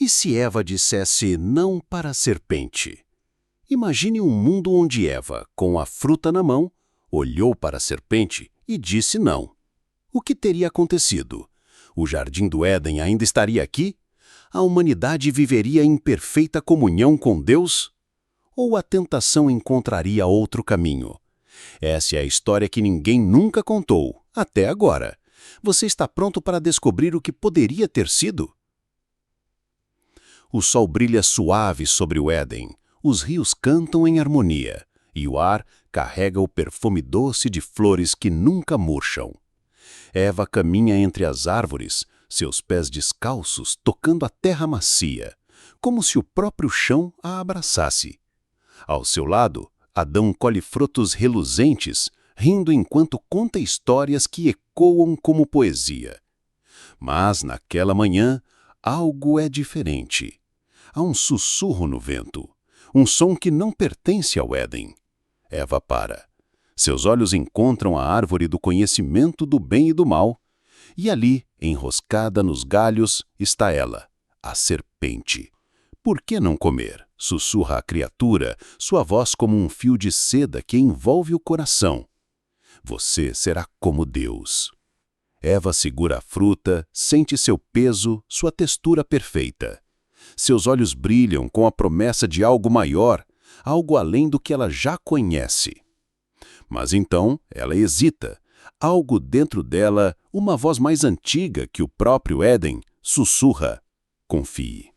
E se Eva dissesse não para a serpente? Imagine um mundo onde Eva, com a fruta na mão, olhou para a serpente e disse não. O que teria acontecido? O jardim do Éden ainda estaria aqui? A humanidade viveria em perfeita comunhão com Deus? Ou a tentação encontraria outro caminho? Essa é a história que ninguém nunca contou, até agora. Você está pronto para descobrir o que poderia ter sido? O sol brilha suave sobre o Éden, os rios cantam em harmonia, e o ar carrega o perfume doce de flores que nunca murcham. Eva caminha entre as árvores, seus pés descalços tocando a terra macia, como se o próprio chão a abraçasse. Ao seu lado, Adão colhe frutos reluzentes, rindo enquanto conta histórias que ecoam como poesia. Mas, naquela manhã, algo é diferente. Há um sussurro no vento, um som que não pertence ao Éden. Eva para. Seus olhos encontram a árvore do conhecimento do bem e do mal, e ali, enroscada nos galhos, está ela, a serpente. Por que não comer? Sussurra a criatura, sua voz como um fio de seda que envolve o coração. Você será como Deus. Eva segura a fruta, sente seu peso, sua textura perfeita. Seus olhos brilham com a promessa de algo maior, algo além do que ela já conhece. Mas então ela hesita. Algo dentro dela, uma voz mais antiga que o próprio Éden, sussurra: confie.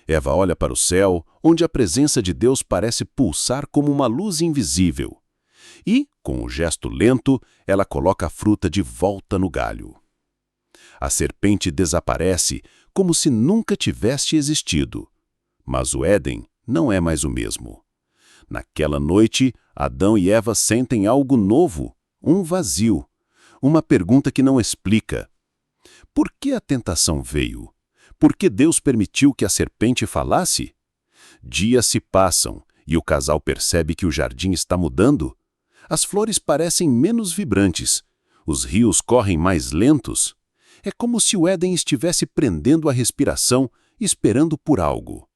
Eva olha para o céu, onde a presença de Deus parece pulsar como uma luz invisível. E, com um gesto lento, ela coloca a fruta de volta no galho. A serpente desaparece como se nunca tivesse existido. Mas o Éden não é mais o mesmo. Naquela noite, Adão e Eva sentem algo novo, um vazio, uma pergunta que não explica. Por que a tentação veio? Por que Deus permitiu que a serpente falasse? Dias se passam e o casal percebe que o jardim está mudando. As flores parecem menos vibrantes, os rios correm mais lentos. É como se o Éden estivesse prendendo a respiração, esperando por algo.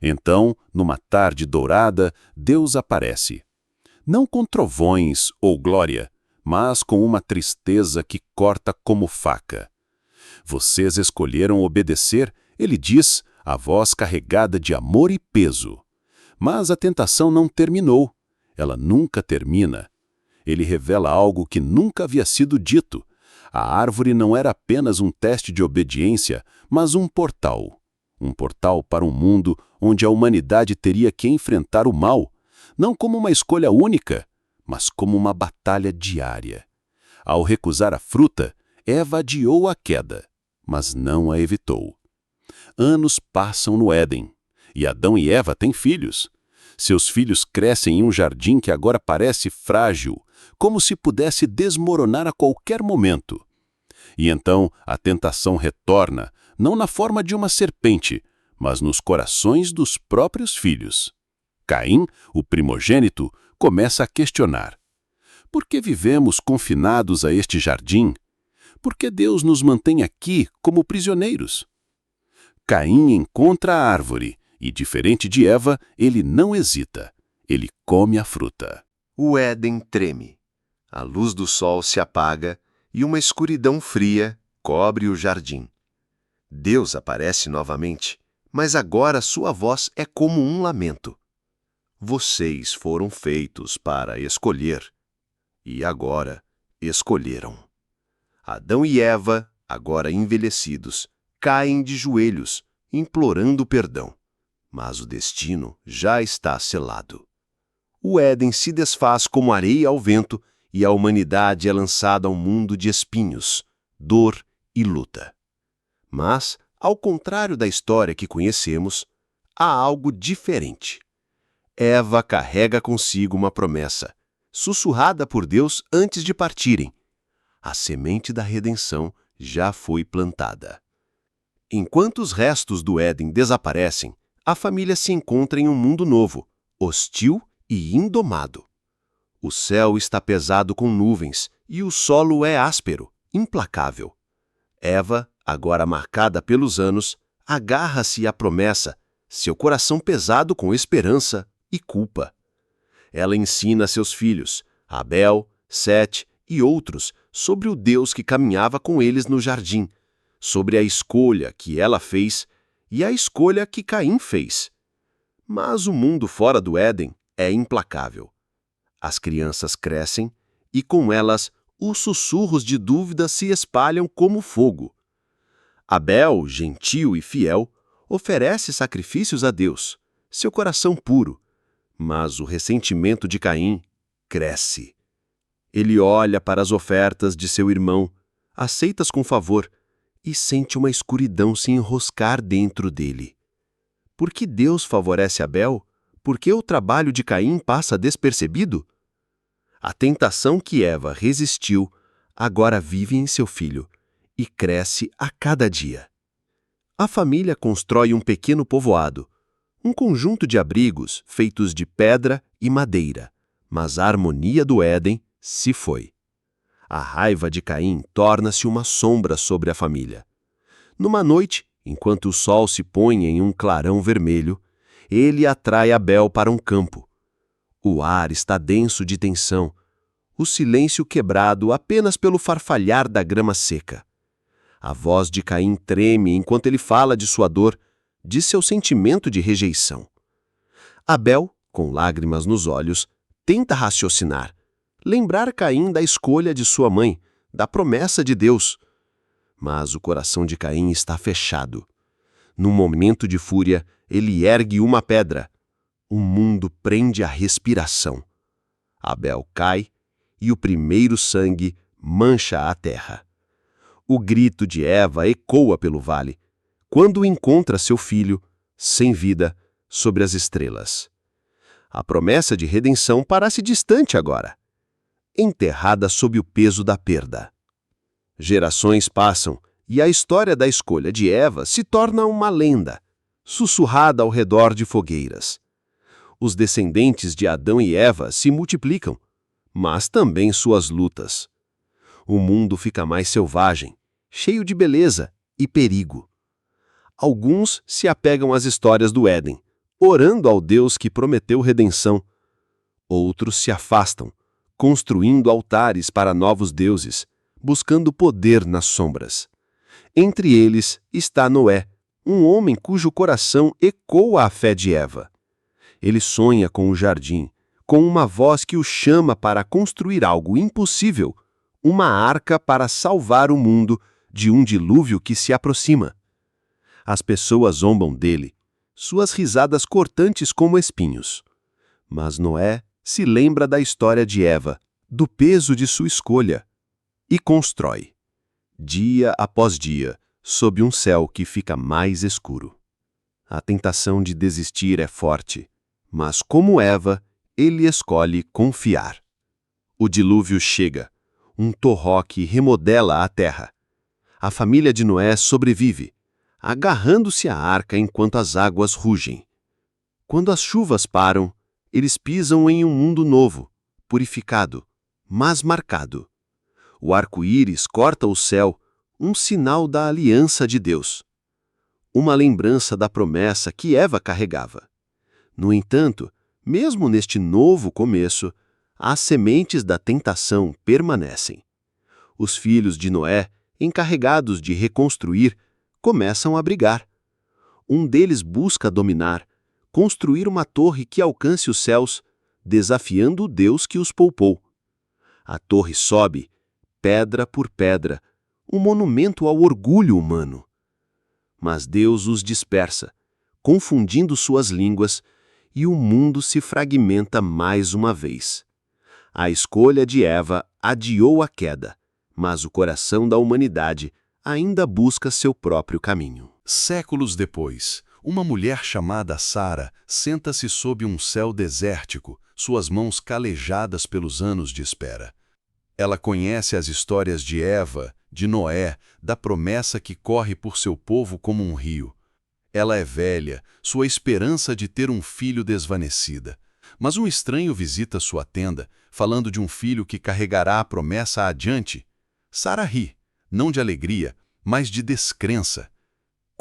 Então, numa tarde dourada, Deus aparece. Não com trovões ou glória, mas com uma tristeza que corta como faca. Vocês escolheram obedecer, ele diz, a voz carregada de amor e peso. Mas a tentação não terminou. Ela nunca termina. Ele revela algo que nunca havia sido dito. A árvore não era apenas um teste de obediência, mas um portal. Um portal para um mundo onde a humanidade teria que enfrentar o mal, não como uma escolha única, mas como uma batalha diária. Ao recusar a fruta, Eva adiou a queda, mas não a evitou. Anos passam no Éden, e Adão e Eva têm filhos. Seus filhos crescem em um jardim que agora parece frágil, como se pudesse desmoronar a qualquer momento. E então a tentação retorna, não na forma de uma serpente, mas nos corações dos próprios filhos. Caim, o primogênito, começa a questionar: por que vivemos confinados a este jardim? Por que Deus nos mantém aqui como prisioneiros? Caim encontra a árvore e, diferente de Eva, ele não hesita. Ele come a fruta. O Éden treme. A luz do sol se apaga e uma escuridão fria cobre o jardim. Deus aparece novamente, mas agora sua voz é como um lamento. Vocês foram feitos para escolher, e agora escolheram. Adão e Eva, agora envelhecidos, caem de joelhos, implorando perdão. Mas o destino já está selado. O Éden se desfaz como areia ao vento e a humanidade é lançada a um mundo de espinhos, dor e luta. Mas, ao contrário da história que conhecemos, há algo diferente. Eva carrega consigo uma promessa, sussurrada por Deus antes de partirem. A semente da redenção já foi plantada. Enquanto os restos do Éden desaparecem, a família se encontra em um mundo novo, hostil e indomado. O céu está pesado com nuvens e o solo é áspero, implacável. Eva, agora marcada pelos anos, agarra-se à promessa, seu coração pesado com esperança e culpa. Ela ensina seus filhos, Abel, Sete e outros, sobre o Deus que caminhava com eles no jardim, sobre a escolha que ela fez e a escolha que Caim fez. Mas o mundo fora do Éden é implacável. As crianças crescem e, com elas, os sussurros de dúvida se espalham como fogo. Abel, gentil e fiel, oferece sacrifícios a Deus, seu coração puro, mas o ressentimento de Caim cresce. Ele olha para as ofertas de seu irmão, aceitas com favor, e sente uma escuridão se enroscar dentro dele. Por que Deus favorece Abel? Por que o trabalho de Caim passa despercebido? A tentação que Eva resistiu agora vive em seu filho e cresce a cada dia. A família constrói um pequeno povoado, um conjunto de abrigos feitos de pedra e madeira, mas a harmonia do Éden se foi. A raiva de Caim torna-se uma sombra sobre a família. Numa noite, enquanto o sol se põe em um clarão vermelho, ele atrai Abel para um campo. O ar está denso de tensão, o silêncio quebrado apenas pelo farfalhar da grama seca. A voz de Caim treme enquanto ele fala de sua dor, de seu sentimento de rejeição. Abel, com lágrimas nos olhos, tenta raciocinar, lembrar Caim da escolha de sua mãe, da promessa de Deus. Mas o coração de Caim está fechado. Num momento de fúria, ele ergue uma pedra. O mundo prende a respiração. Abel cai e o primeiro sangue mancha a terra. O grito de Eva ecoa pelo vale, quando encontra seu filho, sem vida, sobre as estrelas. A promessa de redenção parece distante agora, enterrada sob o peso da perda. Gerações passam e a história da escolha de Eva se torna uma lenda, sussurrada ao redor de fogueiras. Os descendentes de Adão e Eva se multiplicam, mas também suas lutas. O mundo fica mais selvagem, cheio de beleza e perigo. Alguns se apegam às histórias do Éden, orando ao Deus que prometeu redenção. Outros se afastam, construindo altares para novos deuses, buscando poder nas sombras. Entre eles está Noé, um homem cujo coração ecoa a fé de Eva. Ele sonha com o jardim, com uma voz que o chama para construir algo impossível, uma arca para salvar o mundo de um dilúvio que se aproxima. As pessoas zombam dele, suas risadas cortantes como espinhos. Mas Noé se lembra da história de Eva, do peso de sua escolha, e constrói, dia após dia, sob um céu que fica mais escuro. A tentação de desistir é forte, mas como Eva, ele escolhe confiar. O dilúvio chega, um torró-que remodela a terra. A família de Noé sobrevive, agarrando-se à arca enquanto as águas rugem. Quando as chuvas param, eles pisam em um mundo novo, purificado, mas marcado. O arco-íris corta o céu, um sinal da aliança de Deus. Uma lembrança da promessa que Eva carregava. No entanto, mesmo neste novo começo, as sementes da tentação permanecem. Os filhos de Noé, encarregados de reconstruir, começam a brigar. Um deles busca dominar, construir uma torre que alcance os céus, desafiando o Deus que os poupou. A torre sobe, pedra por pedra, um monumento ao orgulho humano. Mas Deus os dispersa, confundindo suas línguas, e o mundo se fragmenta mais uma vez. A escolha de Eva adiou a queda, mas o coração da humanidade ainda busca seu próprio caminho. Séculos depois, uma mulher chamada Sara senta-se sob um céu desértico, suas mãos calejadas pelos anos de espera. Ela conhece as histórias de Eva, de Noé, da promessa que corre por seu povo como um rio. Ela é velha, sua esperança de ter um filho desvanecida. Mas um estranho visita sua tenda, falando de um filho que carregará a promessa adiante. Sara ri, não de alegria, mas de descrença.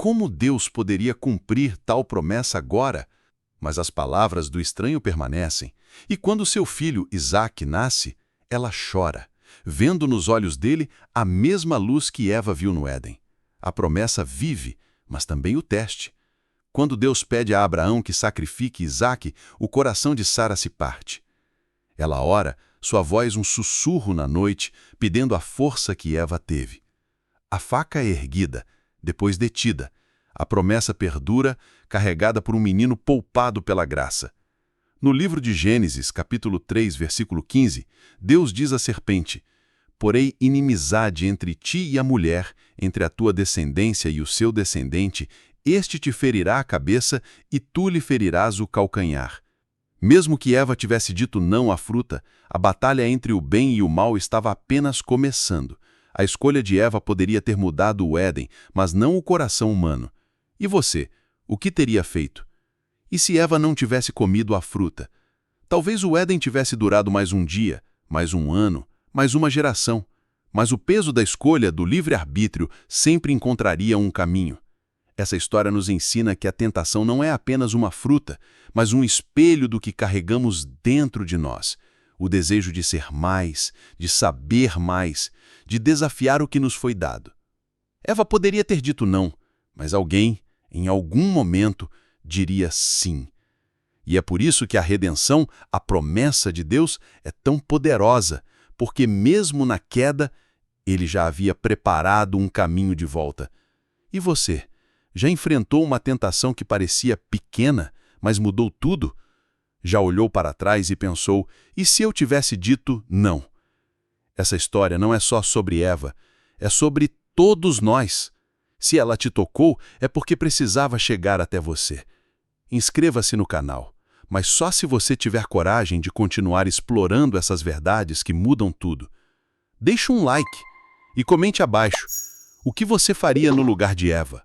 Como Deus poderia cumprir tal promessa agora? Mas as palavras do estranho permanecem, e quando seu filho Isaque nasce, ela chora, vendo nos olhos dele a mesma luz que Eva viu no Éden. A promessa vive, mas também o teste. Quando Deus pede a Abraão que sacrifique Isaque, o coração de Sara se parte. Ela ora, sua voz um sussurro na noite, pedindo a força que Eva teve. A faca é erguida, depois detida. A promessa perdura, carregada por um menino poupado pela graça. No livro de Gênesis, capítulo 3, versículo 15, Deus diz à serpente: "Porei inimizade entre ti e a mulher, entre a tua descendência e o seu descendente, este te ferirá a cabeça e tu lhe ferirás o calcanhar." Mesmo que Eva tivesse dito não à fruta, a batalha entre o bem e o mal estava apenas começando. A escolha de Eva poderia ter mudado o Éden, mas não o coração humano. E você, o que teria feito? E se Eva não tivesse comido a fruta? Talvez o Éden tivesse durado mais um dia, mais um ano, mais uma geração. Mas o peso da escolha, do livre-arbítrio, sempre encontraria um caminho. Essa história nos ensina que a tentação não é apenas uma fruta, mas um espelho do que carregamos dentro de nós. O desejo de ser mais, de saber mais, de desafiar o que nos foi dado. Eva poderia ter dito não, mas alguém, em algum momento, diria sim. E é por isso que a redenção, a promessa de Deus, é tão poderosa, porque mesmo na queda, Ele já havia preparado um caminho de volta. E você, já enfrentou uma tentação que parecia pequena, mas mudou tudo? Já olhou para trás e pensou, e se eu tivesse dito não? Essa história não é só sobre Eva, é sobre todos nós. Se ela te tocou, é porque precisava chegar até você. Inscreva-se no canal, mas só se você tiver coragem de continuar explorando essas verdades que mudam tudo. Deixe um like e comente abaixo o que você faria no lugar de Eva.